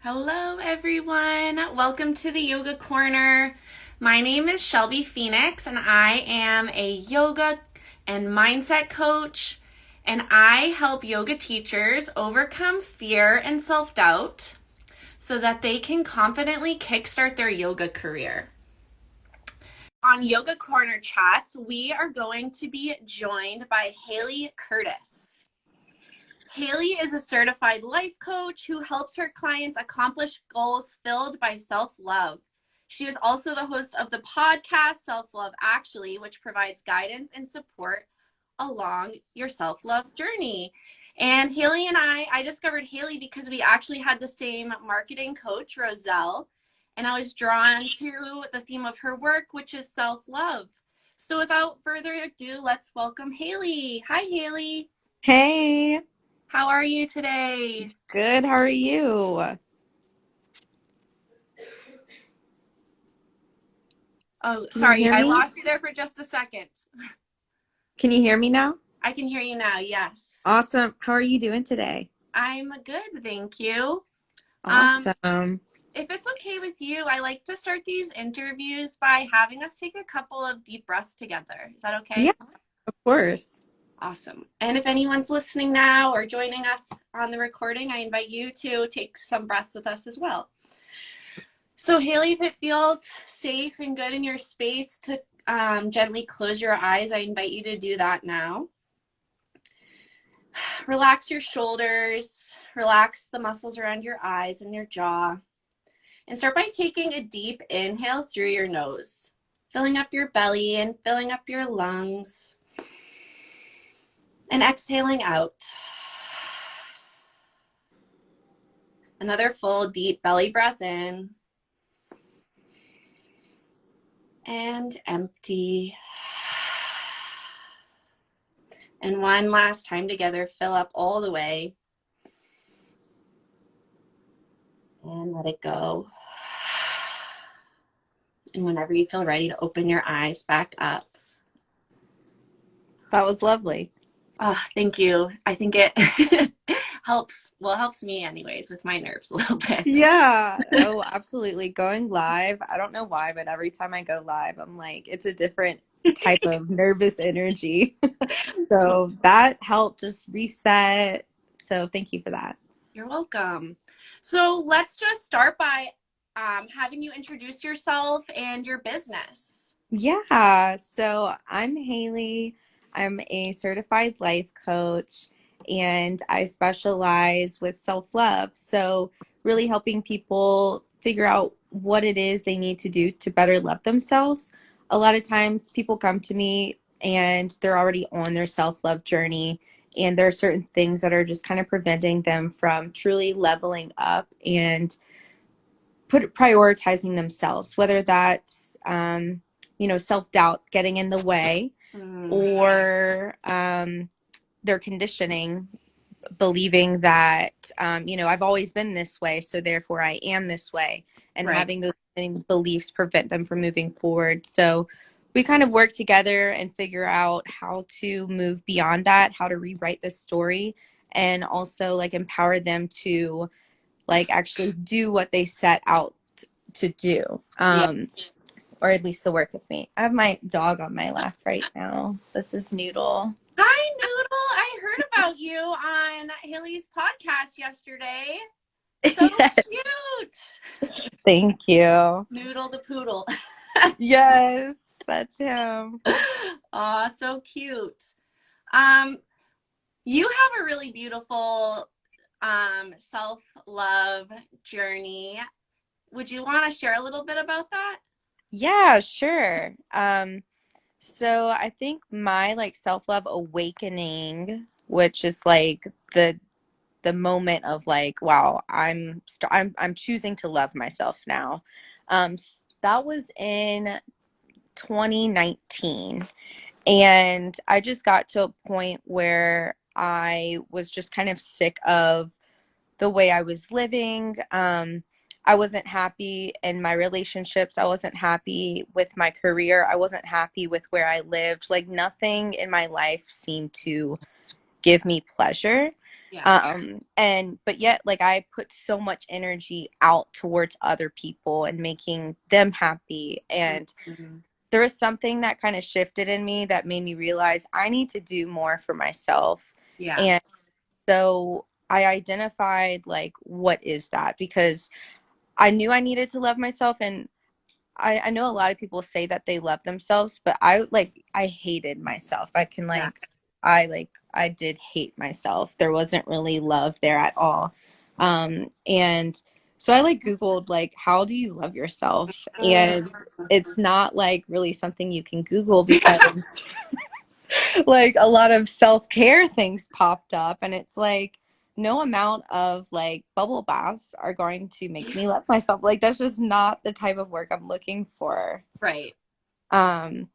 Hello, everyone. Welcome to the Yoga Corner. My name is Shelby Phoenix, and I am a yoga and mindset coach, and I help yoga teachers overcome fear and self-doubt so that they can confidently kickstart their yoga career. On Yoga Corner Chats, we are going to be joined by Hailey Curtis. Hailey is a certified life coach who helps her clients accomplish goals filled by self-love. She is also the host of the podcast Self-Love Actually, which provides guidance and support along your self-love journey. And Hailey and I discovered Hailey because we actually had the same marketing coach, Roselle, and I was drawn to the theme of her work, which is self-love. So without further ado, let's welcome Hailey. Hi, Hailey. Hey, How are you today? good. How are you? Oh, Can you sorry, hear I me? lost you there for just a second. Can you hear me now? I can hear you now, yes. Awesome. How are you doing today? I'm good, thank you. Um, Awesome. if it's okay with you, I like to start these interviews by having us take a couple of deep breaths together. Is that Yeah, okay? of course. Awesome. And if anyone's listening now or joining us on the recording, I invite you to take some breaths with us as well. So Hailey, if it feels safe and good in your space to gently close your eyes, I invite you to do that now. Relax your shoulders, relax the muscles around your eyes and your jaw, and start by taking a deep inhale through your nose, filling up your belly and filling up your lungs, and exhaling out. Another full deep belly breath in, and empty. And one last time together, fill up all the way and let it go. And whenever you feel ready to open your eyes back up. That was lovely. Oh, thank you. I think it helps me anyways with my nerves a little bit. Yeah. Oh, absolutely. Going live. I don't know why, but every time I go live, I'm like, it's a different type of nervous energy. So that helped just reset. So thank you for that. You're welcome. So let's just start by having you introduce yourself and your business. Yeah, so I'm Hailey. I'm a certified life coach and I specialize with self-love. So, really helping people figure out what it is they need to do to better love themselves. A lot of times people come to me and they're already on their self-love journey, and there are certain things that are just kind of preventing them from truly leveling up and prioritizing themselves, whether that's self-doubt getting in the way, or their conditioning, believing that I've always been this way, so therefore I am this way, and Right. having those limiting beliefs prevent them from moving forward. So we kind of work together and figure out how to move beyond that, how to rewrite the story, and also like empower them to like actually do what they set out to do, Yeah. or at least the work with me. I have my dog on my lap right now. This is Noodle. Hi, Noodle. I heard about you on Haley's podcast yesterday. So Yes, cute. thank you. Noodle the poodle. Yes, that's him. Aw, so cute. Um, you have a really beautiful self-love journey. Would you want to share a little bit about that? Yeah, sure. So I think my like self-love awakening, which is like the moment of like, wow, I'm choosing to love myself now. That was in 2019. And I just got to a point where I was just kind of sick of the way I was living. I wasn't happy in my relationships. I wasn't happy with my career. I wasn't happy with where I lived. Like nothing in my life seemed to give me pleasure. Yeah. And but yet like I put so much energy out towards other people and making them happy. And Mhm. there was something that kind of shifted in me that made me realize I need to do more for myself. Yeah. And so I identified like, what is that? Because I knew I needed to love myself. And I know a lot of people say that they love themselves, but I hated myself. Yeah. I did hate myself. There wasn't really love there at all. And so I like Googled like, how do you love yourself? And it's not like really something you can Google because like a lot of self-care things popped up, and it's like no amount of like bubble baths are going to make me love myself. Like that's just not the type of work I'm looking for. Right. um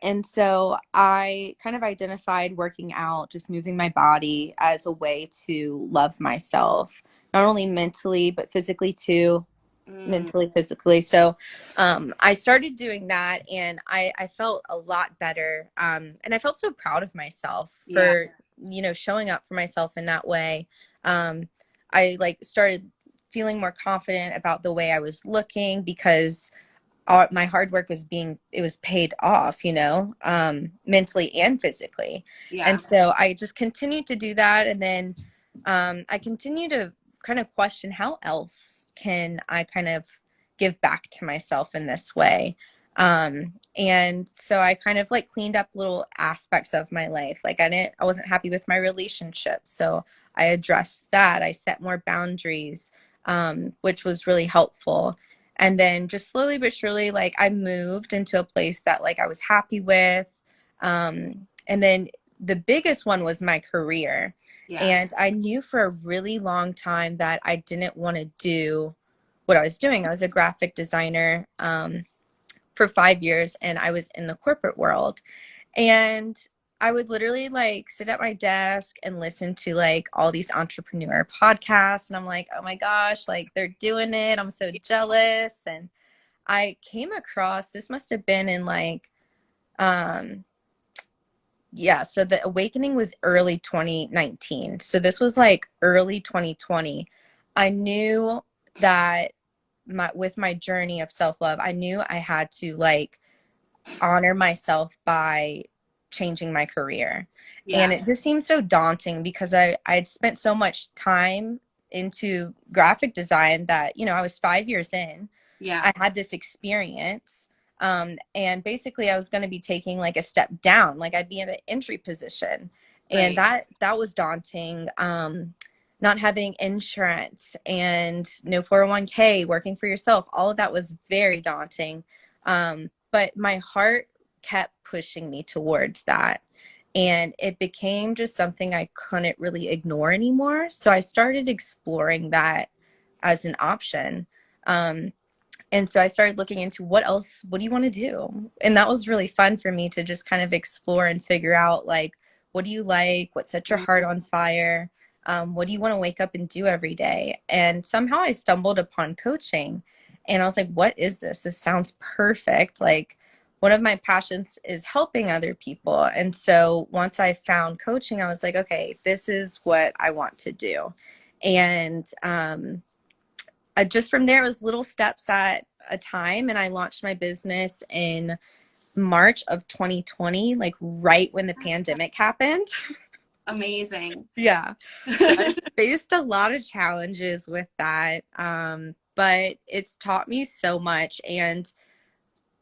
and so I kind of identified working out, just moving my body, as a way to love myself, not only mentally but physically too. Mm, Mentally, physically. So I started doing that, and I felt a lot better. And I felt so proud of myself yeah. for, showing up for myself in that way. I like started feeling more confident about the way I was looking because my hard work it was paid off, mentally and physically. Yeah. And so I just continued to do that. And then I continue to kind of question, how else can I kind of give back to myself in this way? And so I kind of like cleaned up little aspects of my life. Like I wasn't happy with my relationship. So I addressed that. I set more boundaries, which was really helpful. And then just slowly but surely, like I moved into a place that like I was happy with. And then the biggest one was my career. Yeah. And I knew for a really long time that I didn't want to do what I was doing. I was a graphic designer for 5 years, and I was in the corporate world. And I would literally like sit at my desk and listen to like all these entrepreneur podcasts. And I'm like, oh my gosh, like they're doing it. I'm so jealous. And I came across, this must have been in like, um, yeah, so the awakening was early 2019. So this was like early 2020. I knew that with my journey of self-love, I knew I had to like honor myself by changing my career. And Yeah. it just seemed so daunting because I'd spent so much time into graphic design that, I was 5 years in. Yeah. I had this experience. And basically I was going to be taking like a step down, like I'd be in an entry position. And Right. that was daunting. Not having insurance and no 401k, working for yourself, all of that was very daunting. But my heart kept pushing me towards that. And it became just something I couldn't really ignore anymore. So I started exploring that as an option. Um, and so I started looking into what do you want to do? And that was really fun for me to just kind of explore and figure out like, what do you like? What sets your heart Mhm. on fire? What do you want to wake up and do every day? And somehow I stumbled upon coaching, and I was like, what is this? This sounds perfect. Like, one of my passions is helping other people. And so once I found coaching, I was like, okay, this is what I want to do. And just from there, it was little steps at a time. And I launched my business in March of 2020, like right when the pandemic happened. Amazing. Yeah. So I faced a lot of challenges with that. But it's taught me so much. And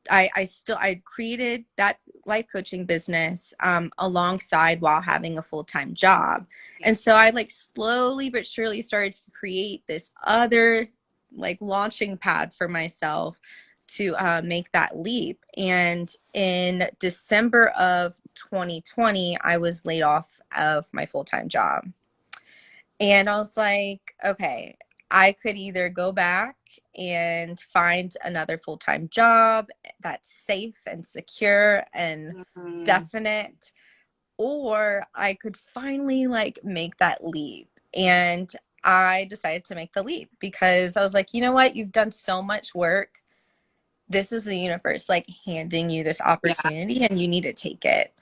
I created that life coaching business alongside while having a full-time job. Yeah. And so I like slowly but surely started to create this other like launching pad for myself to make that leap. And in December of 2020, I was laid off of my full-time job. And I was like, okay, I could either go back and find another full time job that's safe and secure and Mhm. definite, or I could finally like make that leap. And I decided to make the leap because I was like, you know what? You've done so much work. This is the universe like handing you this Yeah. opportunity, and you need to take it.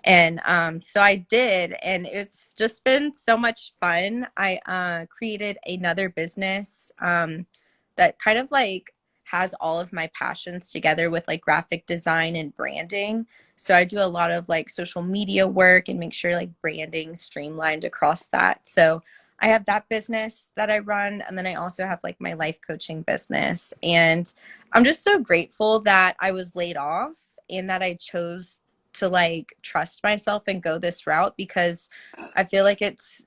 And so I did, and it's just been so much fun. I created another business that kind of like has all of my passions together with like graphic design and branding. So I do a lot of like social media work and make sure like branding streamlined across that. So I have that business that I run, and then I also have like my life coaching business. And I'm just so grateful that I was laid off and that I chose to like trust myself and go this route, because I feel like it's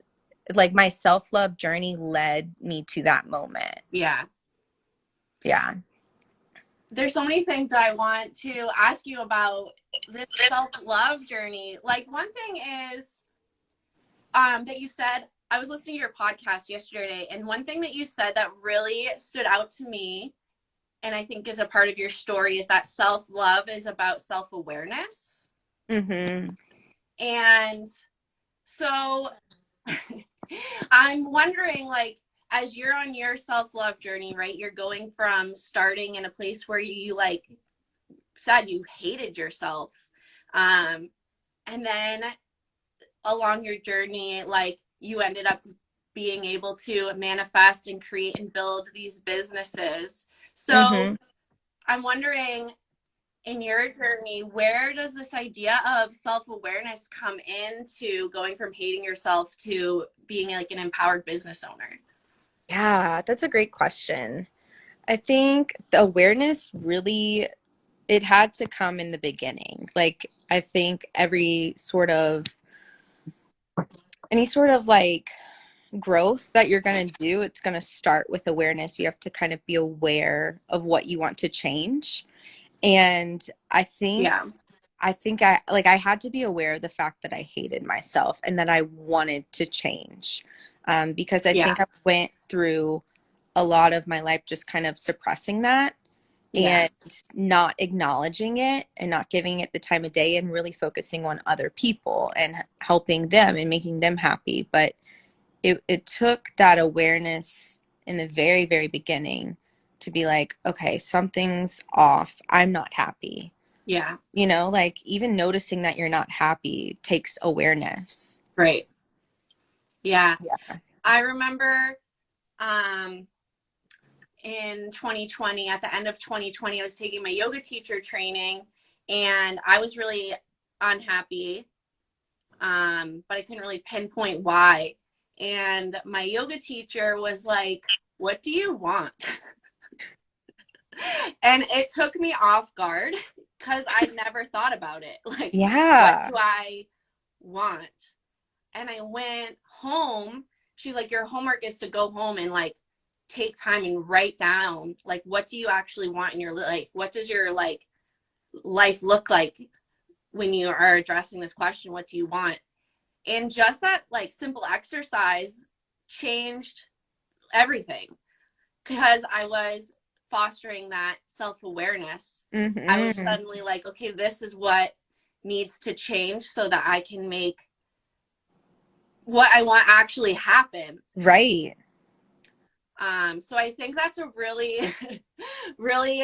like my self-love journey led me to that moment. Yeah. Yeah. There's so many things I want to ask you about this self-love journey. Like one thing is that you said, I was listening to your podcast yesterday, and one thing that you said that really stood out to me, and I think is a part of your story, is that self-love is about self-awareness. Mm-hmm. And so I'm wondering, like, as you're on your self-love journey, right? You're going from starting in a place where you like said you hated yourself. And then along your journey, like you ended up being able to manifest and create and build these businesses. So Mm-hmm. I'm wondering, in your journey, where does this idea of self-awareness come into going from hating yourself to being like an empowered business owner? Yeah, that's a great question. I think the awareness really, it had to come in the beginning. Like I think any sort of like growth that you're going to do, it's going to start with awareness. You have to kind of be aware of what you want to change. And I think Yeah. I had to be aware of the fact that I hated myself and that I wanted to change. Because I Yeah. think I went through a lot of my life just kind of suppressing that Yeah. and not acknowledging it and not giving it the time of day and really focusing on other people and helping them and making them happy. But it took that awareness in the very, very beginning to be like, okay, something's off. I'm not happy. Yeah. Like even noticing that you're not happy takes awareness. Right. Yeah. Yeah. I remember um, in 2020, at the end of 2020, I was taking my yoga teacher training and I was really unhappy, but I couldn't really pinpoint why. And my yoga teacher was like, "What do you want?" And it took me off guard because I'd never thought about it. Like, what Yeah. do I want? And I went home. She's like, your homework is to go home and like take time and write down, like, what do you actually want in your life? What does your like life look like when you are addressing this question? What do you want? And just that like simple exercise changed everything because I was fostering that self-awareness. I was Mm-hmm. suddenly like, okay, this is what needs to change so that I can make what I want actually happen. Right. So I think that's a really, really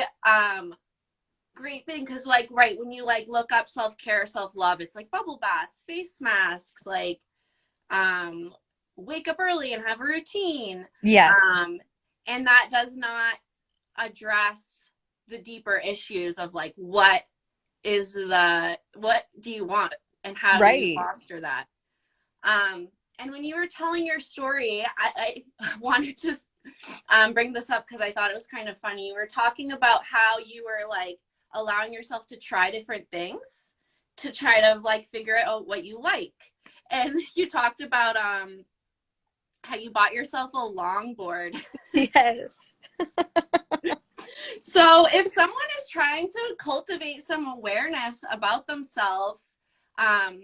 great thing because, like, right when you like look up self care, self love, it's like bubble baths, face masks, like um, wake up early and have a routine, Yes. um, and that does not address the deeper issues of like what do you want and how do you Right. foster that. And when you were telling your story, I wanted to bring this up because I thought it was kind of funny. You were talking about how you were like allowing yourself to try different things to try to like figure out what you like. And you talked about how you bought yourself a longboard. Yes. So if someone is trying to cultivate some awareness about themselves, um,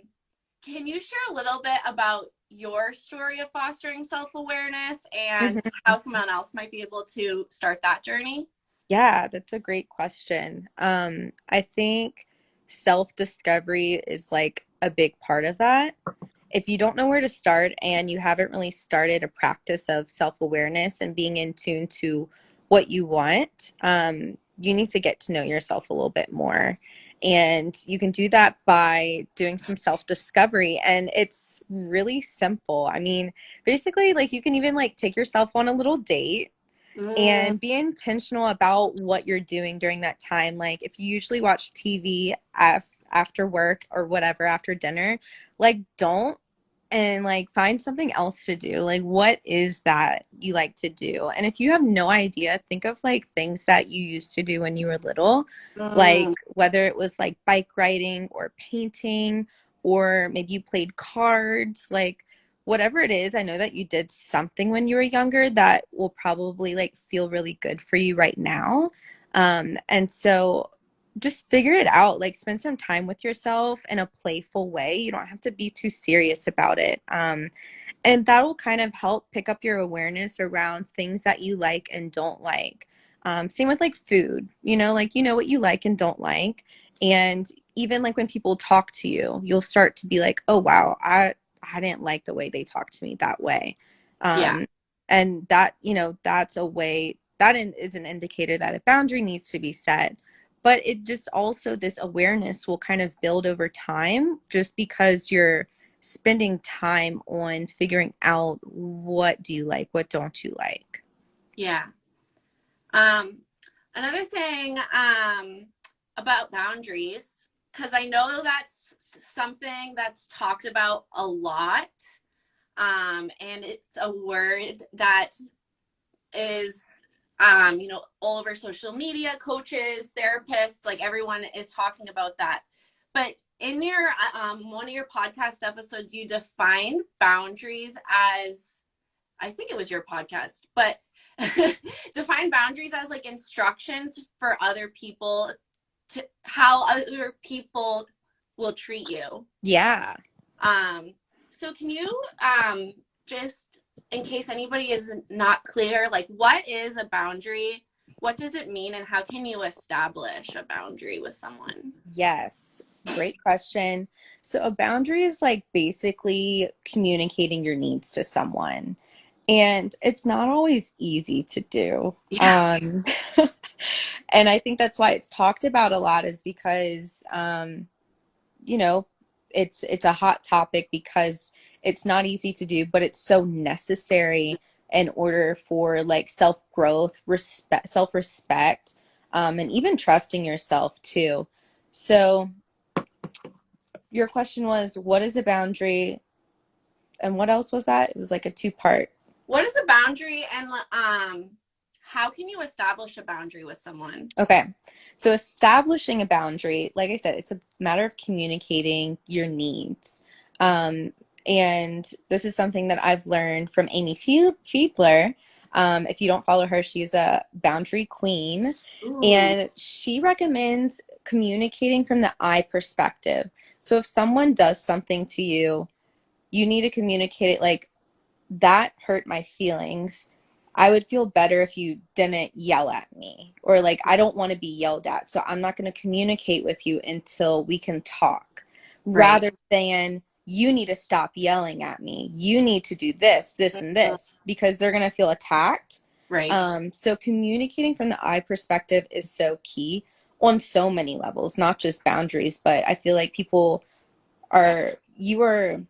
can you share a little bit about your story of fostering self-awareness and Mhm. how someone else might be able to start that journey? Yeah, that's a great question. I think self-discovery is like a big part of that. If you don't know where to start and you haven't really started a practice of self-awareness and being in tune to what you want, you need to get to know yourself a little bit more. And you can do that by doing some self-discovery. And it's really simple. I mean, basically, like you can even like take yourself on a little date Mm, and be intentional about what you're doing during that time. Like if you usually watch TV after work or whatever, after dinner, like don't and like find something else to do. Like what is that you like to do? And if you have no idea, think of like things that you used to do when you were little, like mm, whether it was like bike riding or painting, or maybe you played cards, like whatever it is. I know that you did something when you were younger that will probably like feel really good for you right now. And so just figure it out. Like spend some time with yourself in a playful way. You don't have to be too serious about it. And that will kind of help pick up your awareness around things that you like and don't like. Same with like food, like you know what you like and don't like. And even like when people talk to you, you'll start to be like, oh wow, I didn't like the way they talked to me that way. yeah. Um, and that, that's a way that is an indicator that a boundary needs to be set. But it just also, this awareness will kind of build over time just because you're spending time on figuring out what do you like, what don't you like. Yeah. Um, Another thing about boundaries, because I know that's something that's talked about a lot, and it's a word that is, all over social media, coaches, therapists, like everyone is talking about that. But in your one of your podcast episodes, you defined boundaries as, I think it was your podcast, but define boundaries as like instructions for other people to how other people will treat you. Yeah. Um, so can you just in case anybody is not clear, like what is a boundary? What does it mean and how can you establish a boundary with someone? Yes. Great question. So a boundary is like basically communicating your needs to someone. And it's not always easy to do. Yeah. And I think that's why it's talked about a lot is because you know, it's a hot topic because it's not easy to do, but it's so necessary in order for like self-growth, respect, self-respect, and even trusting yourself too. So your question was, what is a boundary? And what else was that? It was like a two-part. What is a boundary and how can you establish a boundary with someone? Okay. So establishing a boundary, like I said, it's a matter of communicating your needs. Um, and this is something that I've learned from Amy Fiedler. If you don't follow her, she's a boundary queen. Ooh, And she recommends communicating from the I perspective. So if someone does something to you, you need to communicate it like, that hurt my feelings. I would feel better if you didn't yell at me. Or like, I don't want to be yelled at, so I'm not going to communicate with you until we can talk. right. Rather than, you need to stop yelling at me. You need to do this, this, and this, because they're going to feel attacked. Right. So communicating from the I perspective is so key on so many levels, not just boundaries, but I feel like you are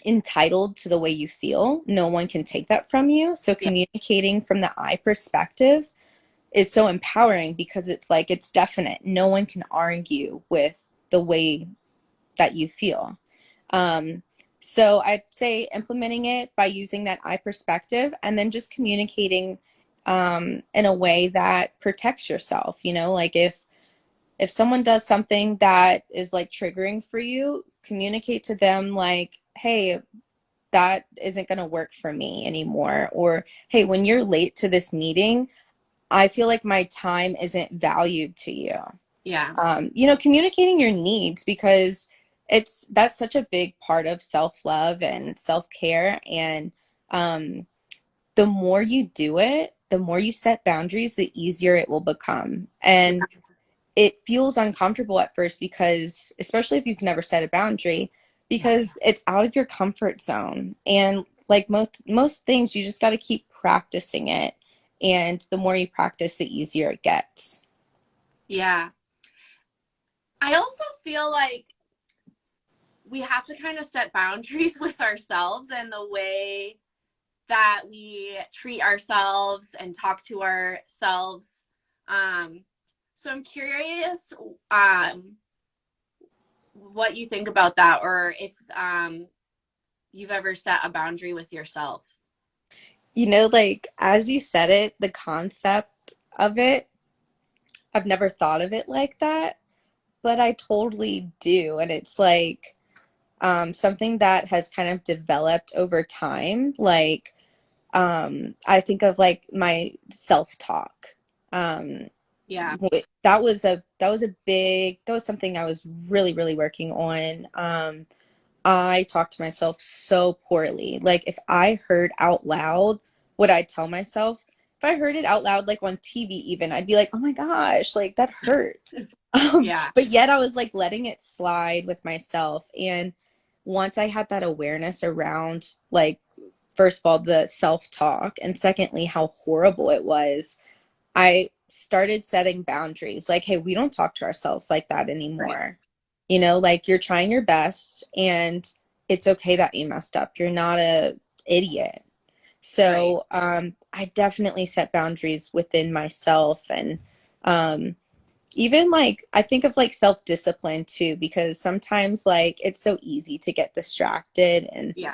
entitled to the way you feel. No one can take that from you. So Yeah. communicating from the I perspective is so empowering because it's like, it's definite. No one can argue with the way that you feel. Um, so I'd say implementing it by using that I perspective and then just communicating in a way that protects yourself. Like if someone does something that is like triggering for you, communicate to them like, hey, that isn't going to work for me anymore. Or, hey, when you're late to this meeting, I feel like my time isn't valued to you. Yeah. Communicating your needs because that's such a big part of self-love and self-care. And the more you do it, the more you set boundaries, the easier it will become. And it feels uncomfortable at first because, especially if you've never set a boundary, because it's out of your comfort zone. And like most things, you just got to keep practicing it. And the more you practice, the easier it gets. Yeah. I also feel like we have to kind of set boundaries with ourselves and the way that we treat ourselves and talk to ourselves. Um, so I'm curious what you think about that, or if you've ever set a boundary with yourself. Like as you said it, the concept of it, I've never thought of it like that, but I totally do. And it's like something that has kind of developed over time. Like, I think of like my self-talk. Um, Yeah, that was something I was really, really working on. I talk to myself so poorly. Like if I heard out loud what I tell myself, if I heard it out loud, like on TV even, I'd be like, oh my gosh, like that hurts. yeah, But yet I was like letting it slide with myself. And once I had that awareness around, like, first of all, the self-talk, and secondly, how horrible it was, I started setting boundaries. Like, hey, we don't talk to ourselves like that right, anymore. Like you're trying your best and it's okay that you messed up. You're not a idiot. right. So I definitely set boundaries within myself, and um, even like I think of like self-discipline too, because sometimes like it's so easy to get distracted and Yeah,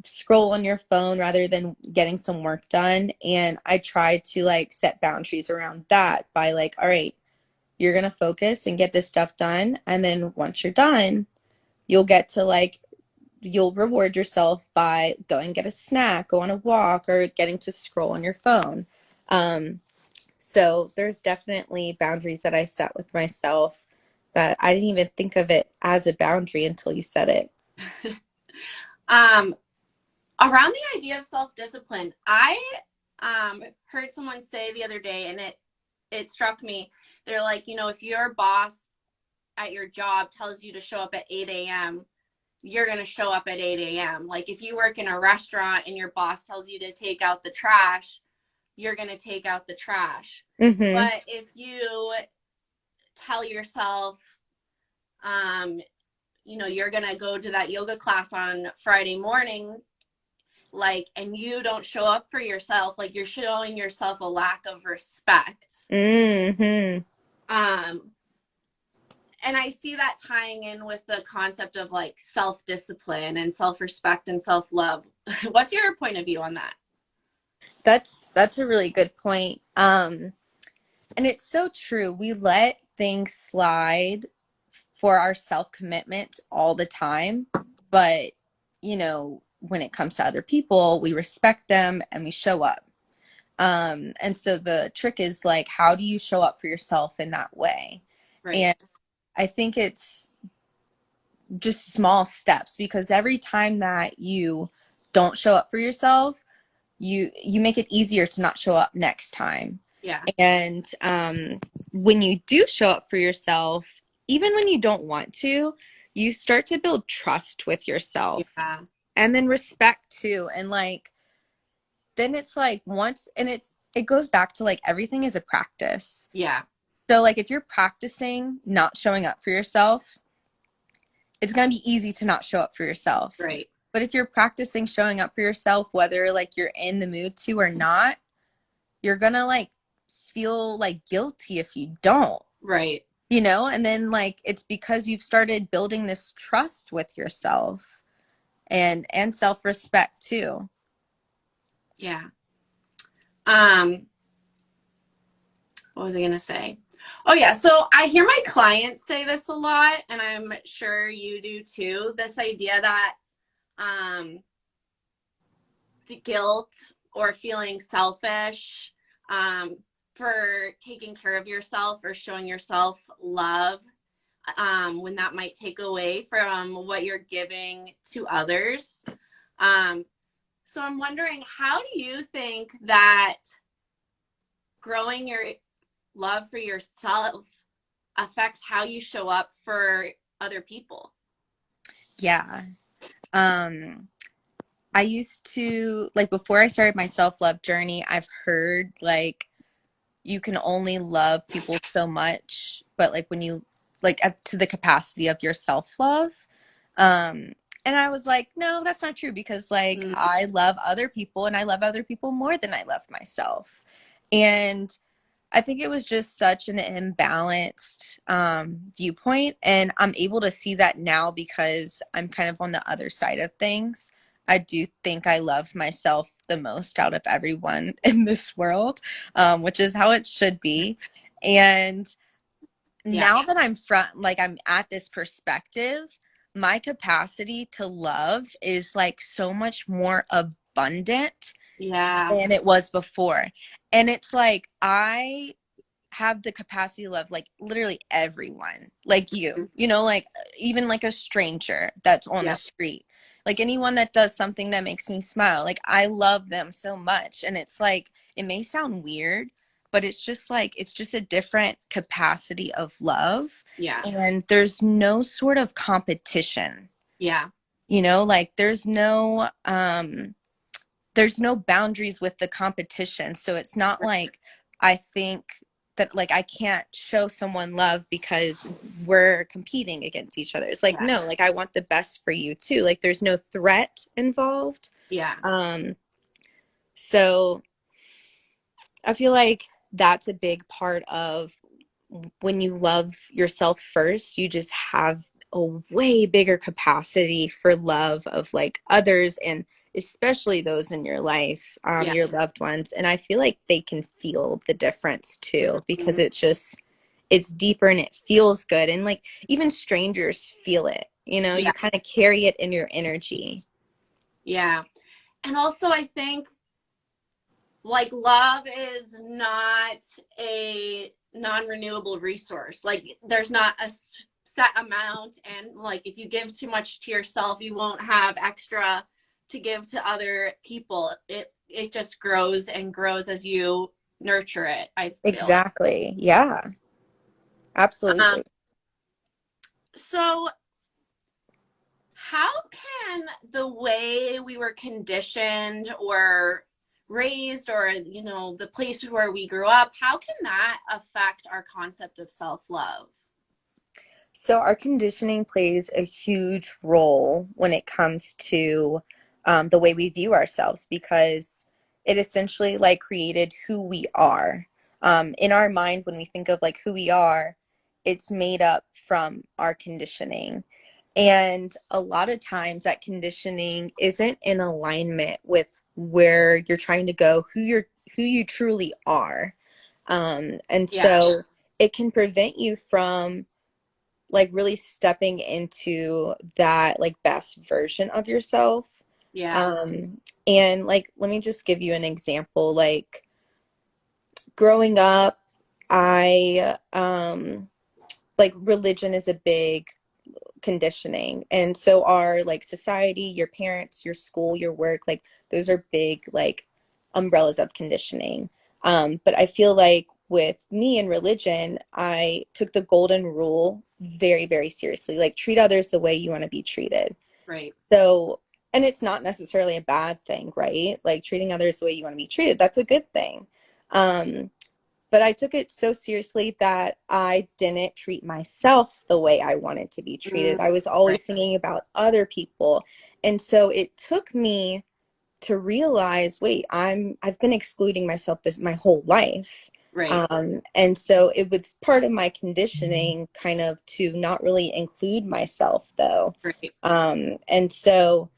scroll on your phone rather than getting some work done. And I try to like set boundaries around that by like, all right, you're going to focus and get this stuff done. And then once you're done, you'll get to like, you'll reward yourself by going get a snack, go on a walk, or getting to scroll on your phone. So there's definitely boundaries that I set with myself that I didn't even think of it as a boundary until you said it. um around the idea of self-discipline, I heard someone say the other day, and it struck me. They're like, if your boss at your job tells you to show up at 8 a.m., you're going to show up at 8 a.m. Like if you work in a restaurant and your boss tells you to take out the trash, you're going to take out the trash. Mm-hmm. But if you tell yourself, um, you're going to go to that yoga class on Friday morning, like, and you don't show up for yourself, like you're showing yourself a lack of respect. Mm-hmm. Um, and I see that tying in with the concept of like self discipline and self respect and self love. What's your point of view on that? That's a really good point. And it's so true. We let things slide for our self-commitment all the time, but when it comes to other people, we respect them and we show up. And so the trick is like, how do you show up for yourself in that way? Right. And I think it's just small steps, because every time that you don't show up for yourself, you make it easier to not show up next time. Yeah. And when you do show up for yourself, even when you don't want to, you start to build trust with yourself, Yeah. and then respect too. And like then it's like once, and it goes back to like everything is a practice. Yeah. So like if you're practicing not showing up for yourself, it's going to be easy to not show up for yourself. Right. But if you're practicing showing up for yourself, whether like you're in the mood to or not, you're going to like feel like guilty if you don't, Right. and then like it's because you've started building this trust with yourself and self-respect too. Yeah. Um, what was I going to say? Oh, yeah. So I hear my clients say this a lot, and I'm sure you do too. This idea that um, the guilt or feeling selfish um, for taking care of yourself or showing yourself love, when that might take away from what you're giving to others. Um, so I'm wondering, how do you think that growing your love for yourself affects how you show up for other people? Yeah. um I used to, like, before I started my self-love journey, I've heard like you can only love people so much, but like when you like up to the capacity of your self-love. And I was like, no, that's not true because like Mm, I love other people and I love other people more than I love myself. And I think it was just such an imbalanced viewpoint. And I'm able to see that now because I'm kind of on the other side of things. I do think I love myself the most out of everyone in this world, which is how it should be. And yeah, now that I'm at this perspective, my capacity to love is like so much more abundant yeah, than it was before. And it's like I have the capacity to love like literally everyone, like mm, you know, like even like a stranger that's on the yeah, street, like anyone that does something that makes me smile, like I love them so much. And it's like it may sound weird, but it's just like it's just a different capacity of love, yeah, and there's no sort of competition, yeah, you know, like there's no boundaries with the competition. So it's not right, like I think that like I can't show someone love because we're competing against each other. It's like, yeah, no, like I want the best for you too. Like there's no threat involved. yeah, Um, so I feel like that's a big part of when you love yourself first, you just have a way bigger capacity for love of like others, and especially those in your life, yeah, your loved ones. And I feel like they can feel the difference too, because mhm, it's deeper and it feels good. And like even strangers feel it, you know, yeah, you kind of carry it in your energy. yeah. And also, I think like love is not a non-renewable resource. Like there's not a set amount, and like if you give too much to yourself, you won't have extra to give to other people. It just grows and grows as you nurture it, I feel like. Exactly. Yeah, Um, absolutely. so how can the way we were conditioned or raised, or the place where we grew up, how can that affect our concept of self-love? So, our conditioning plays a huge role when it comes to the way we view ourselves, because it essentially like created who we are. In our mind, when we think of like who we are, it's made up from our conditioning. And a lot of times that conditioning isn't in alignment with where you're trying to go, who you truly are. And Yeah, so it can prevent you from like really stepping into that like best version of yourself. yeah, And like let me just give you an example. Like growing up, I like religion is a big conditioning, and so are like society, your parents, your school, your work, like those are big like umbrellas of conditioning. But I feel like with me and religion, I took the golden rule very, very seriously, like treat others the way you want to be treated. right, So, and it's not necessarily a bad thing, right? Like treating others the way you want to be treated, that's a good thing. um, but I took it so seriously that I didn't treat myself the way I wanted to be treated. mm, I was right, always thinking about other people. And so it took me to realize, wait, I've been excluding myself this my whole life. right, And so it was part of my conditioning kind of to not really include myself though. right, And so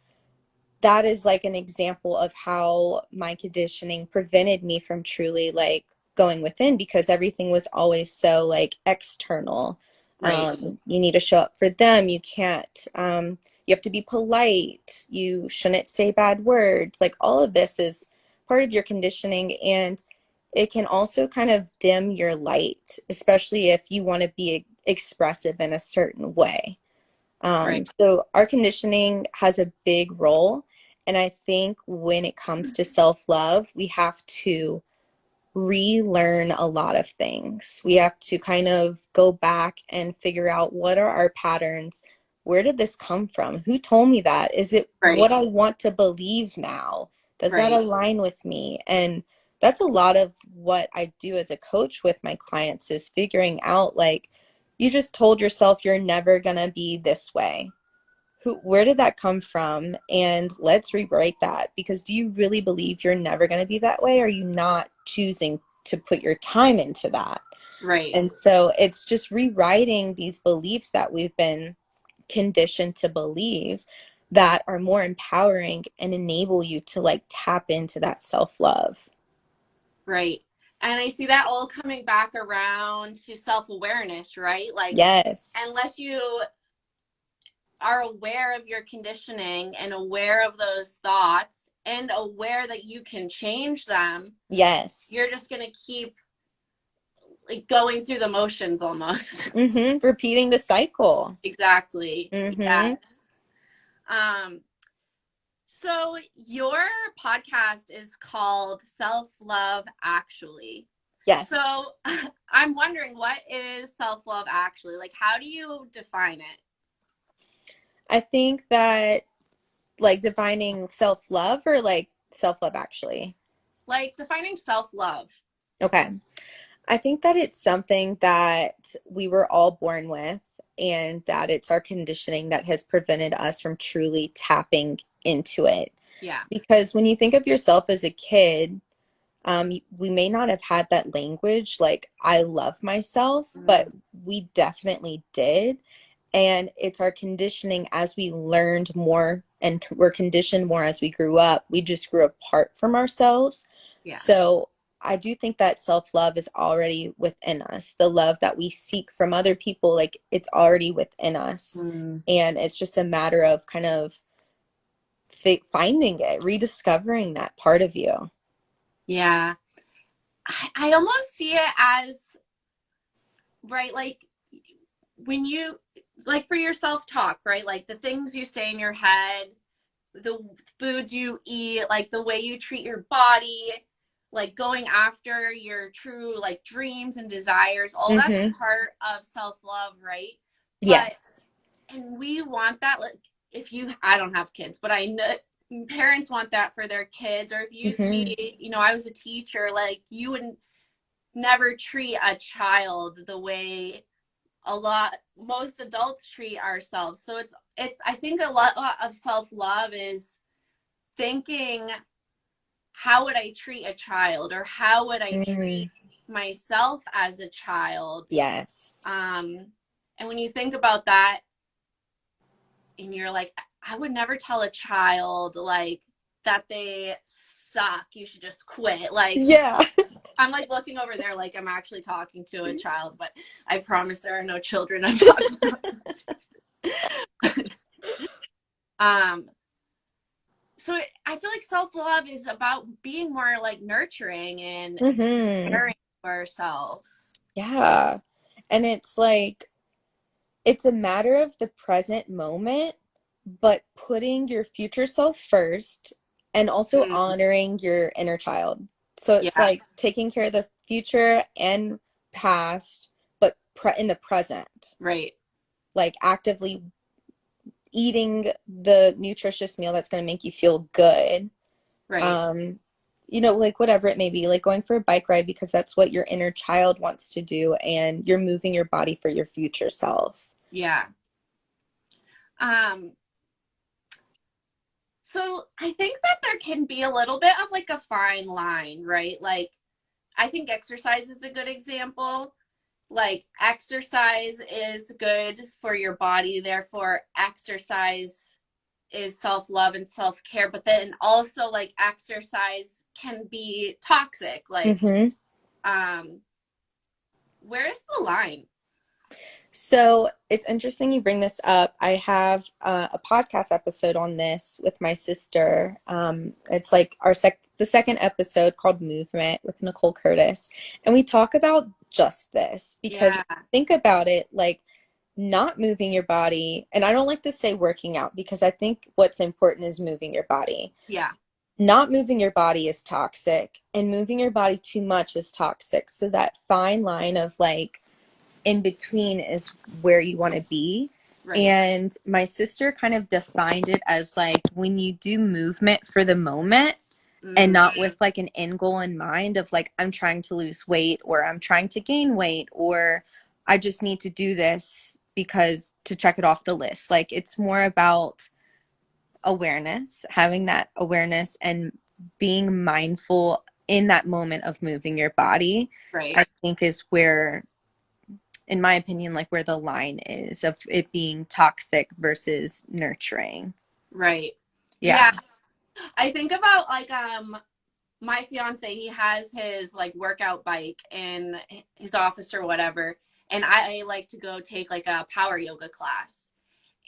that is like an example of how my conditioning prevented me from truly like going within, because everything was always so like external. right, You need to show up for them, you can't you have to be polite, you shouldn't say bad words, like all of this is part of your conditioning. And it can also kind of dim your light, especially if you want to be expressive in a certain way. right, So our conditioning has a big role. And I think when it comes to self-love, we have to relearn a lot of things. We have to kind of go back and figure out what are our patterns? Where did this come from? Who told me that? Is it right, what I want to believe now? Does that right, align with me? And that's a lot of what I do as a coach with my clients, is figuring out like, You just told yourself you're never gonna be this way. Where did that come from? And let's rewrite that, because do you really believe you're never going to be that way? Or are you not choosing to put your time into that? Right. And so it's just rewriting these beliefs that we've been conditioned to believe that are more empowering and enable you to like tap into that self-love. Right. And I see that all coming back around to self-awareness, right? Like, Yes. unless you are aware of your conditioning and aware of those thoughts and aware that you can change them, Yes. you're just going to keep like going through the motions almost. Repeating the cycle. Exactly. Mm-hmm. Yes. Um, so your podcast is called Self Love Actually. Yes. So I'm wondering, what is self love actually? Like, how do you define it? I think that like defining self-love or like self-love actually. Like, defining self love. Okay. I think that it's something that we were all born with, and that it's our conditioning that has prevented us from truly tapping into it. Yeah. Because when you think of yourself as a kid, we may not have had that language like I love myself, but Mm, we definitely did. And it's our conditioning as we learned more and were conditioned more as we grew up. We just grew apart from ourselves. yeah. So I do think that self-love is already within us. The love that we seek from other people, like it's already within us. Mm, And it's just a matter of kind of finding it, rediscovering that part of you. yeah. I almost see it as, right, like when you, like for your self talk, right? Like the things you say in your head, the foods you eat, like the way you treat your body, like going after your true like dreams and desires, all that's Mm-hmm. part of self-love, right? But Yes. and we want that, like if you, I don't have kids, but I know parents want that for their kids. Or if you Mm-hmm. see, I was a teacher, like you would never treat a child the way most adults treat ourselves. So it's I think a lot of self-love is thinking, how would I treat a child, or how would I treat Mm. myself as a child? Yes. um and when you think about that and you're like, I would never tell a child like that they suck, you should just quit. Like, Yeah. I'm like looking over there like I'm actually talking to a child, but I promise there are no children I'm talking about. um so I feel like self-love is about being more like nurturing and Mm-hmm. caring for ourselves. Yeah. And it's like, it's a matter of the present moment, but putting your future self first and also Mm, honoring your inner child. So it's yeah, like taking care of the future and past, but in the present, right, like actively eating the nutritious meal that's going to make you feel good. right, Um, like whatever it may be, like going for a bike ride because that's what your inner child wants to do, and you're moving your body for your future self. yeah. um so I think that there can be a little bit of like a fine line, right? Like, I think exercise is a good example. Like, exercise is good for your body, therefore exercise is self-love and self-care. But then also, like, exercise can be toxic. Like, Mm-hmm. um where is the line? So it's interesting you bring this up. I have a podcast episode on this with my sister. It's like the second episode called Movement with Nicole Curtis, and we talk about just this because Yeah, think about it, like not moving your body, and I don't like to say working out because I think what's important is moving your body. yeah, Not moving your body is toxic, and moving your body too much is toxic. So that fine line of like in between is where you want to be. right. And my sister kind of defined it as like when you do movement for the moment and Mm, not with like an end goal in mind of like, I'm trying to lose weight or I'm trying to gain weight or I just need to do this because to check it off the list. Like it's more about awareness, having that awareness and being mindful in that moment of moving your body, Right. I think is where, in my opinion, like where the line is of it being toxic versus nurturing. Right. Yeah. Yeah. I think about like my fiance, he has his like workout bike in his office or whatever, and I like to go take like a power yoga class.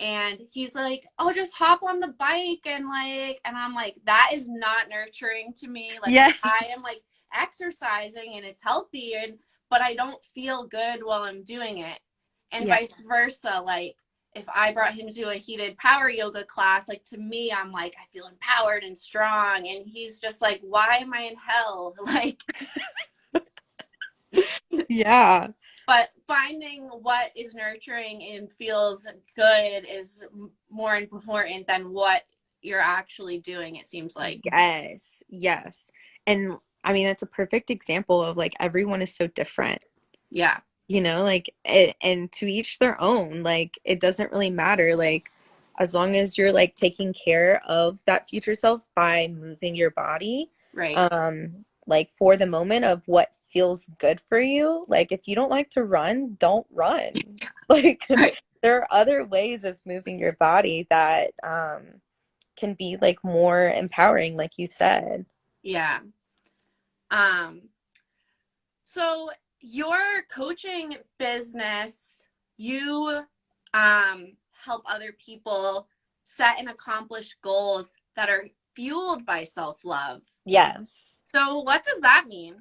And he's like, "Oh, just hop on the bike and like," and I'm like, "That is not nurturing to me. Like Yes. I am like exercising and it's healthy and but I don't feel good while I'm doing it." And Yeah. vice versa, like if I brought him to a heated power yoga class, like to me, I'm like, I feel empowered and strong. And he's just like, why am I in hell? Like, Yeah. but finding what is nurturing and feels good is more important than what you're actually doing, it seems like. Yes. Yes. And I mean, that's a perfect example of like everyone is so different. Yeah, Like and to each their own, like it doesn't really matter, like as long as you're like taking care of that future self by moving your body, right, like for the moment of what feels good for you. Like if you don't like to run, don't run. Like right. there are other ways of moving your body that can be like more empowering, like you said. Yeah. Um, so your coaching business, you help other people set and accomplish goals that are fueled by self-love. Yes. So what does that mean?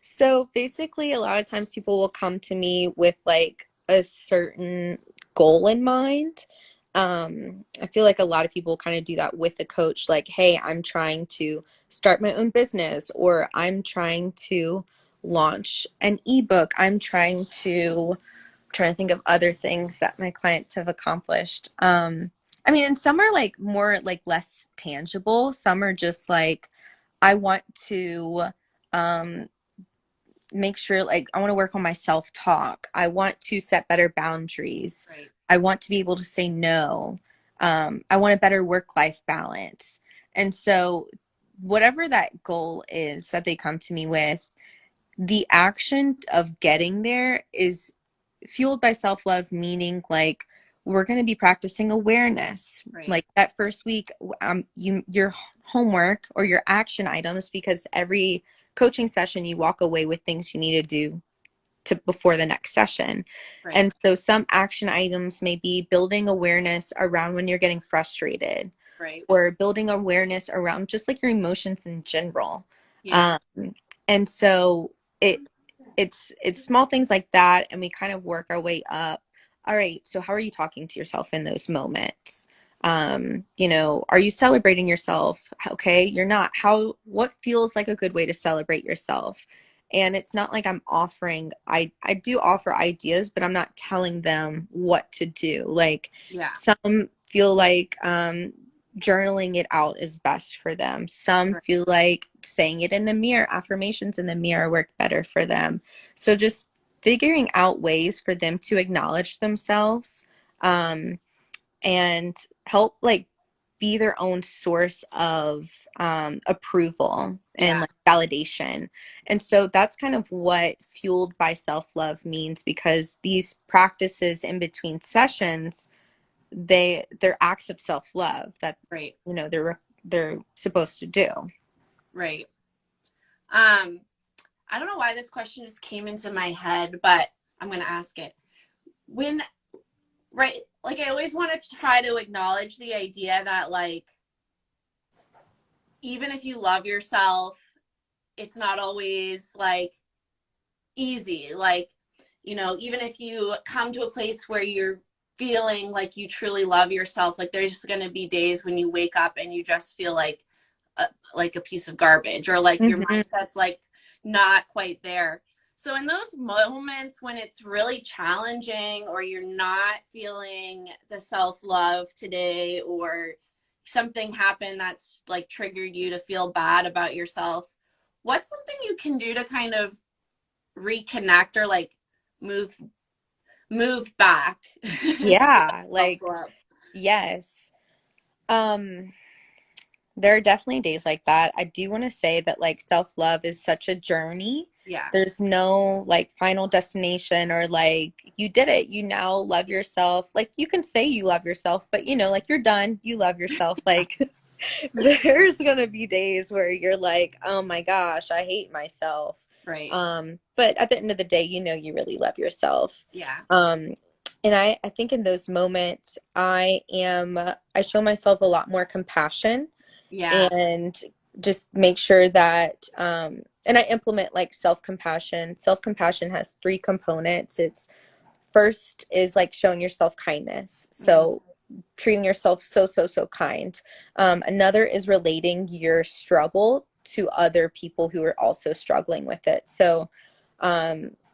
So basically, a lot of times people will come to me with like a certain goal in mind. I feel like a lot of people kind of do that with a coach, like, hey, I'm trying to start my own business, or I'm trying to launch an ebook. I'm trying to think of other things that my clients have accomplished. I mean, and some are like more like less tangible. Some are just like, I want to um make sure, like I want to work on my self-talk. I want to set better boundaries. Right, I want to be able to say no. I want a better work-life balance. And so whatever that goal is that they come to me with, the action of getting there is fueled by self-love, meaning like we're going to be practicing awareness. right, Like that first week, your homework or your action items, because every coaching session you walk away with things you need to do to before the next session. right, And so some action items may be building awareness around when you're getting frustrated, right. or building awareness around just like your emotions in general. Yeah, Um, and so it it's small things like that, and we kind of work our way up. All right, so how are you talking to yourself in those moments? Are you celebrating yourself? Okay, you're not. What feels like a good way to celebrate yourself? And it's not like I'm offering, I do offer ideas, but I'm not telling them what to do. Like yeah, some feel like journaling it out is best for them. Some right, feel like saying it in the mirror, affirmations in the mirror work better for them. So just figuring out ways for them to acknowledge themselves, um, and help like be their own source of approval and yeah, like validation. And so that's kind of what fueled by self-love means, because these practices in between sessions, they're acts of self-love that right, they're supposed to do. right. I don't know why this question just came into my head, but I'm gonna ask it. When right, like I always want to try to acknowledge the idea that like even if you love yourself, it's not always like easy. Like, even if you come to a place where you're feeling like you truly love yourself, like there's just going to be days when you wake up and you just feel like a piece of garbage, or like your Hmm. mindset's like not quite there. So in those moments when it's really challenging, or you're not feeling the self-love today, or something happened that's like triggered you to feel bad about yourself, what's something you can do to kind of reconnect or like move move back to Yeah, like self-love. yes. Um, there are definitely days like that. I do want to say that like self-love is such a journey. Yeah, There's no like final destination or like you did it. You now love yourself. Like you can say you love yourself, but you know, like you're done. You love yourself. Like there's gonna be days where you're like, oh my gosh, I hate myself. right. But at the end of the day, you know you really love yourself. Yeah, Um, and I think in those moments, I show myself a lot more compassion yeah. and just make sure that and I implement like self-compassion. Self-compassion has three components. It's first is like showing yourself kindness. Mm, So treating yourself so kind. Another is relating your struggle to other people who are also struggling with it. So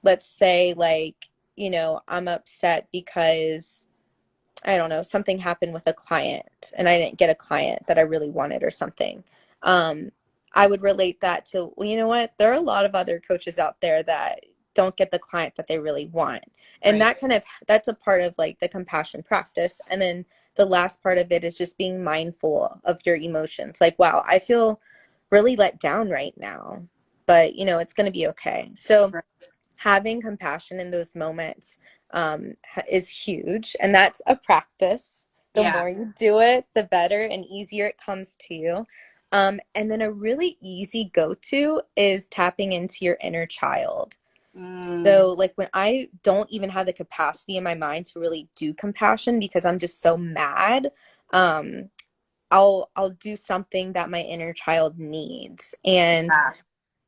let's say like, you know, I'm upset because I don't know, something happened with a client and I didn't get a client that I really wanted or something. Um, I would relate that to, well, you know what? There are a lot of other coaches out there that don't get the client that they really want. And right. that kind of, that's a part of like the compassion practice. And then the last part of it is just being mindful of your emotions. Like, wow, I feel really let down right now, but you know, it's going to be okay. So, Right. having compassion in those moments is huge. And that's a practice. The Yeah. more you do it, the better and easier it comes to you. And then a really easy go to is tapping into your inner child. Mm, So, like when I don't even have the capacity in my mind to really do compassion because I'm just so mad, um, I'll do something that my inner child needs. And yeah.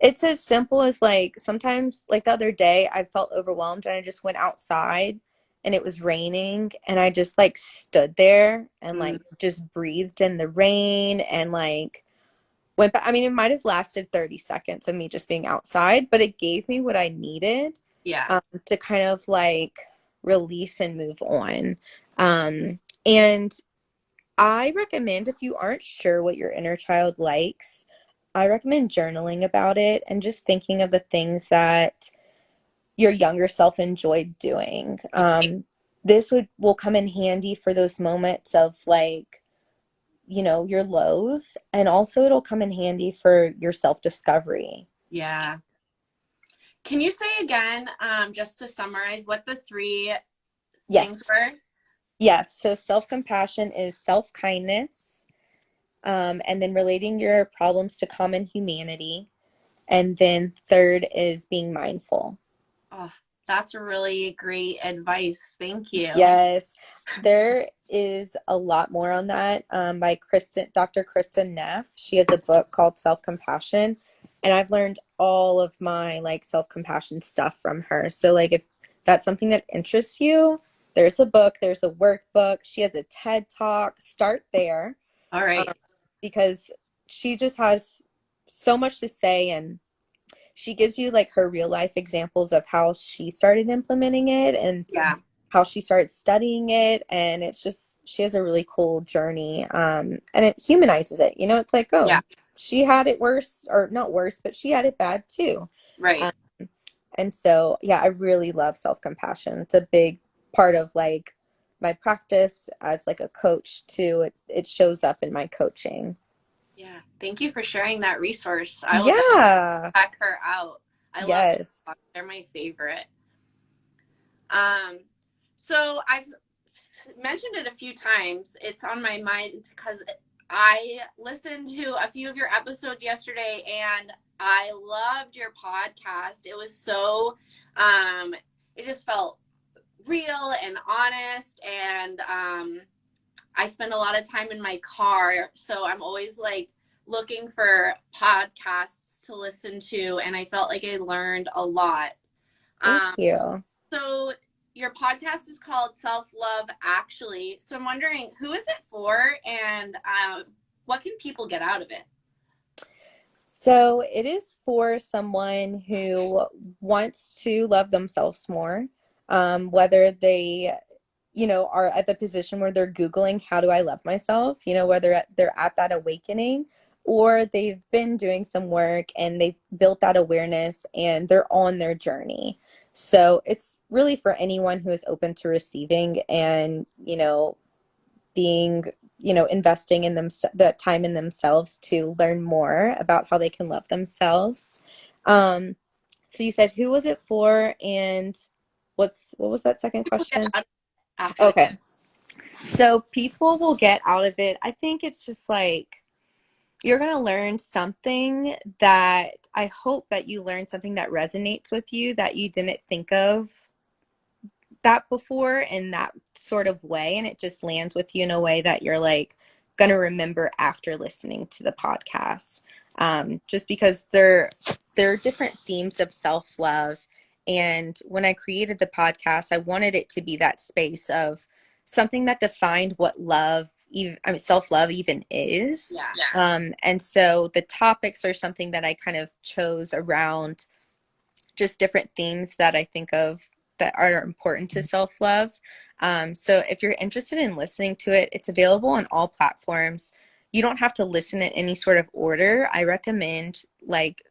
it's as simple as like sometimes, like the other day, I felt overwhelmed and I just went outside and it was raining and I just like stood there and Mm, like just breathed in the rain and like went back. I mean, it might have lasted 30 seconds of me just being outside, but it gave me what I needed yeah. to kind of like release and move on. And I recommend if you aren't sure what your inner child likes, I recommend journaling about it and just thinking of the things that your younger self enjoyed doing. Okay. This will come in handy for those moments of like, you know, your lows, and also it'll come in handy for your self discovery. Yeah. Can you say again, just to summarize, what the three things Yes. were? Yes. So self compassion is self kindness, and then relating your problems to common humanity. And then third is being mindful. Oh, that's really great advice. Thank you. Yes, there is a lot more on that by Dr. Kristen Neff. She has a book called Self Compassion, and I've learned all of my like self compassion stuff from her. So like if that's something that interests you, there's a book, there's a workbook. She has a TED Talk. Start there All um, right. because she just has so much to say and she gives you like her real life examples of how she started implementing it and Yeah. how she started studying it, and it's just she has a really cool journey and it humanizes it, you know. It's like, Yeah. oh, she had it worse, or not worse, but she had it bad too. Right. um, and so yeah, I really love self-compassion. It's a big part of like my practice as like a coach too. It shows up in my coaching. Yeah. Thank you for sharing that resource. I will definitely Yeah. check her out. I love TikTok. Yes. They're my favorite. Um, so I've mentioned it a few times. It's on my mind because I listened to a few of your episodes yesterday and I loved your podcast. It was so, it just felt real and honest. And I spend a lot of time in my car. So I'm always like looking for podcasts to listen to. And I felt like I learned a lot. Um, Thank you. so your podcast is called Self Love Actually. So I'm wondering, who is it for, and what can people get out of it? So it is for someone who wants to love themselves more, whether they, you know, are at the position where they're Googling, how do I love myself? You know, whether they're at that awakening or they've been doing some work and they've built that awareness and they're on their journey. So it's really for anyone who is open to receiving and, being, investing in them the time in themselves to learn more about how they can love themselves. Um, so you said who was it for and what was that second People get question? out after the. Okay. So people will get out of it. I think it's just like you're going to learn something that I hope that you learn something that resonates with you that you didn't think of that before in that sort of way, and it just lands with you in a way that you're like going to remember after listening to the podcast. Just because there are different themes of self-love, and when I created the podcast I wanted it to be that space of something that defined what love even, I mean, self-love even is. Yeah. And so the topics are something that I kind of chose around just different themes that I think of that are important to self love. So if you're interested in listening to it, it's available on all platforms. You don't have to listen in any sort of order. I recommend like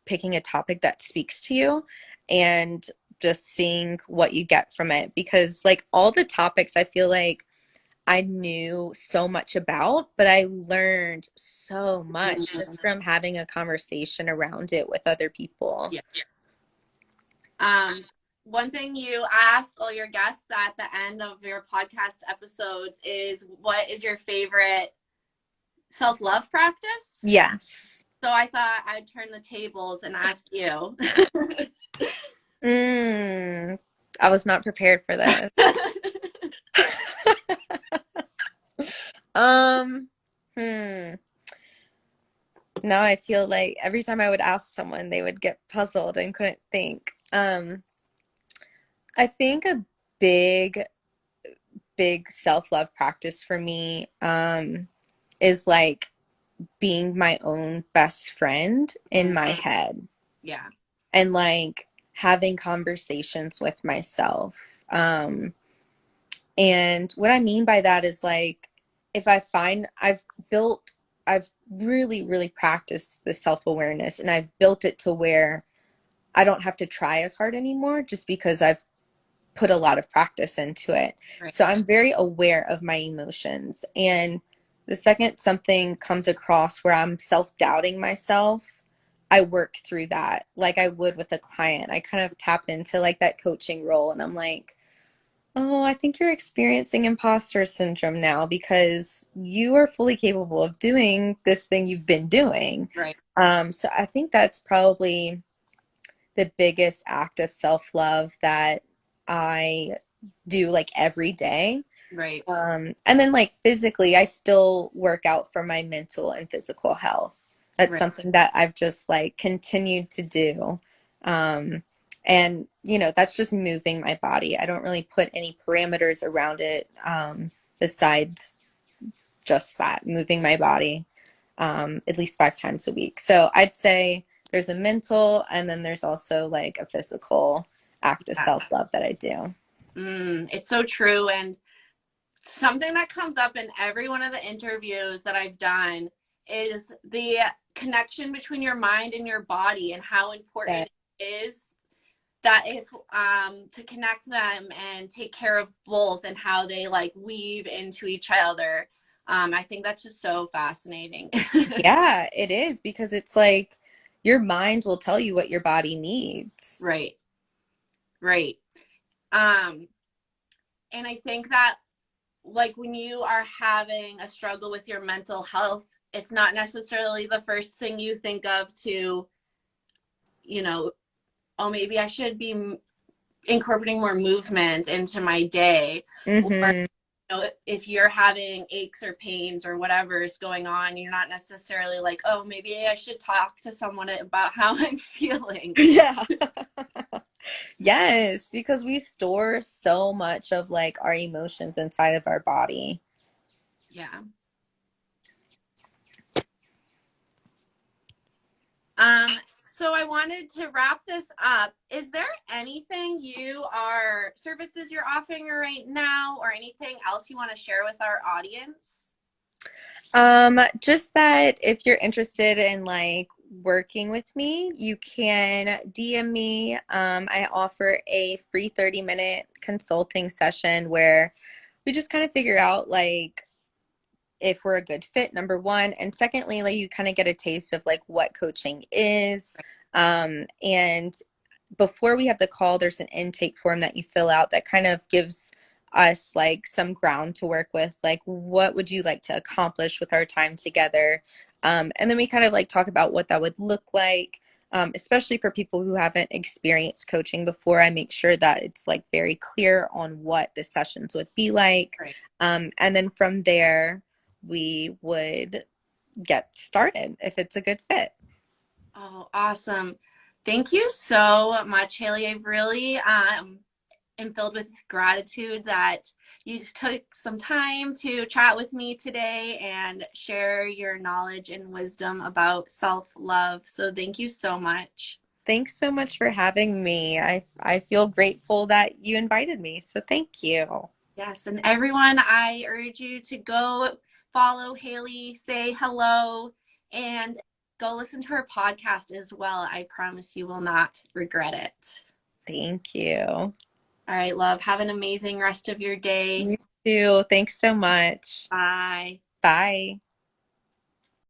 picking a topic that speaks to you and just seeing what you get from it, because like all the topics I feel like I knew so much about, but I learned so much Mhm. just from having a conversation around it with other people. Yeah. Um, One thing you ask all your guests at the end of your podcast episodes is what is your favorite self-love practice? Yes. So I thought I'd turn the tables and ask you. Mm, I was not prepared for this. Um, hmm. Now I feel like every time I would ask someone, they would get puzzled and couldn't think. I think a big, big self-love practice for me, is like being my own best friend in my head Yeah. and like having conversations with myself. And what I mean by that is like, if I find I've really, really practiced the self awareness and I've built it to where I don't have to try as hard anymore just because I've put a lot of practice into it. Right. So I'm very aware of my emotions. And the second something comes across where I'm self doubting myself, I work through that like I would with a client. I kind of tap into like that coaching role and I'm like, oh, I think you're experiencing imposter syndrome now because you are fully capable of doing this thing you've been doing. Right. So I think that's probably the biggest act of self-love that I do like every day. Right. And then like physically, I still work out for my mental and physical health. That's Right. something that I've just like continued to do. Um, and that's just moving my body. I don't really put any parameters around it, besides just that, moving my body, at least 5 times a week. So I'd say there's a mental and then there's also like a physical act of Yeah. self-love that I do. It's so true. And something that comes up in every one of the interviews that I've done is the connection between your mind and your body and how Yeah. important it is that if to connect them and take care of both and how they like weave into each other. I think that's just so fascinating. Yeah, it is because it's like your mind will tell you what your body needs. Right. Right. um and I think that like when you are having a struggle with your mental health, it's not necessarily the first thing you think of to, you know, oh, maybe I should be incorporating more movement into my day. Or, Mm-hmm. if you're having aches or pains or whatever is going on, you're not necessarily like, oh, maybe I should talk to someone about how I'm feeling. Yeah. Yes, because we store so much of like our emotions inside of our body. Yeah. So I wanted to wrap this up. Is there anything services you're offering right now or anything else you want to share with our audience? Just that if you're interested in like working with me, you can DM me. I offer a free 30-minute consulting session where we just kind of figure out like if we're a good fit, number one, and secondly, like you kind of get a taste of like what coaching is. And before we have the call, there's an intake form that you fill out that kind of gives us like some ground to work with. Like, what would you like to accomplish with our time together? And then we kind of like talk about what that would look like, especially for people who haven't experienced coaching before. I make sure that it's like very clear on what the sessions would be like. Right. And then from there, we would get started if it's a good fit. Oh, awesome. Thank you so much, Hailey. I really am filled with gratitude that you took some time to chat with me today and share your knowledge and wisdom about self-love. So thank you so much. Thanks so much for having me. I feel grateful that you invited me. So thank you. Yes, and everyone, I urge you to go follow Hailey, say hello, and go listen to her podcast as well. I promise you will not regret it. Thank you. All right, love. Have an amazing rest of your day. You too. Thanks so much. Bye. Bye.